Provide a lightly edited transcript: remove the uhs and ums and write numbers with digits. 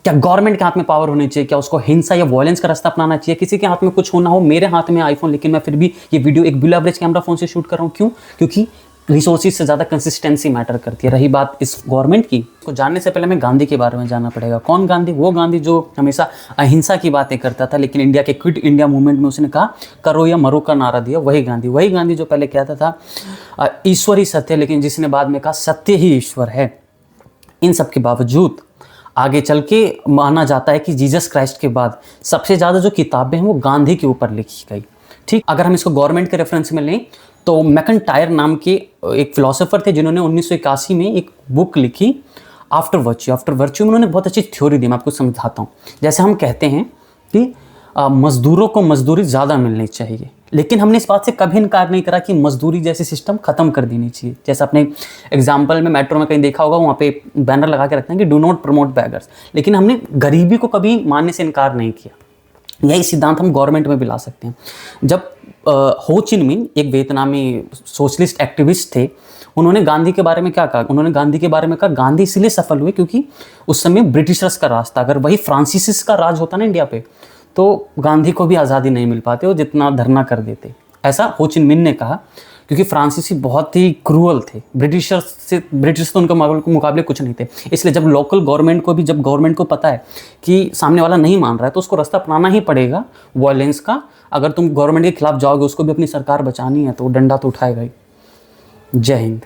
क्या गवर्नमेंट के हाथ में पावर होनी चाहिए? क्या उसको हिंसा या वायलेंस का रास्ता अपनाना चाहिए? किसी के हाथ में कुछ होना हो, मेरे हाथ में आईफोन, लेकिन मैं फिर भी ये वीडियो एक बिलो एवरेज कैमरा फोन से शूट कर रहा हूँ। क्यों? क्योंकि रिसोर्सेज से ज़्यादा कंसिस्टेंसी मैटर करती है। रही बात इस गवर्नमेंट की, तो जानने से पहले हमें गांधी के बारे में जानना पड़ेगा। कौन गांधी? वो गांधी जो हमेशा अहिंसा की बातें करता था, लेकिन इंडिया के क्विट इंडिया मूवमेंट में उसने कहा करो या मरो का नारा दिया। वही गांधी जो पहले कहता था ईश्वर ही सत्य, लेकिन जिसने बाद में कहा सत्य ही ईश्वर है। इन सब के बावजूद आगे चल के माना जाता है कि जीसस क्राइस्ट के बाद सबसे ज़्यादा जो किताबें हैं वो गांधी के ऊपर लिखी गई। ठीक, अगर हम इसको गवर्नमेंट के रेफरेंस में लें तो मैकइंटायर नाम के एक फिलोसोफर थे जिन्होंने 1981 में एक बुक लिखी आफ्टर वर्च्यू। आफ्टर वर्च्यू में उन्होंने बहुत अच्छी थ्योरी दी, मैं आपको समझाता हूँ। जैसे हम कहते हैं कि मजदूरों को मजदूरी ज़्यादा मिलनी चाहिए, लेकिन हमने इस बात से कभी इनकार नहीं करा कि मजदूरी जैसी सिस्टम खत्म कर देनी चाहिए। जैसे अपने एग्जाम्पल में मेट्रो में कहीं देखा होगा, वहाँ पे बैनर लगा के रखते हैं कि डू नॉट प्रमोट बैगर्स, लेकिन हमने गरीबी को कभी मानने से इनकार नहीं किया। यही सिद्धांत हम गवर्नमेंट में भी ला सकते हैं। जब हो चिन मिन एक वियतनामी सोशलिस्ट एक्टिविस्ट थे, उन्होंने गांधी के बारे में क्या कहा? उन्होंने गांधी के बारे में कहा गांधी इसलिए सफल हुए क्योंकि उस समय ब्रिटिशर्स का राज था। अगर वही फ्रांसीसिस का राज होता ना इंडिया पे, तो गांधी को भी आज़ादी नहीं मिल पाते, वो जितना धरना कर देते। ऐसा हो चिन मिन ने कहा, क्योंकि फ्रांसीसी बहुत ही क्रूअल थे। ब्रिटिश तो उनके मुकाबले कुछ नहीं थे। इसलिए जब लोकल गवर्नमेंट को भी, जब गवर्नमेंट को पता है कि सामने वाला नहीं मान रहा है, तो उसको रास्ता अपनाना ही पड़ेगा वायलेंस का। अगर तुम गवर्नमेंट के खिलाफ जाओगे, उसको भी अपनी सरकार बचानी है, तो डंडा तो उठाएगा ही। जय हिंद।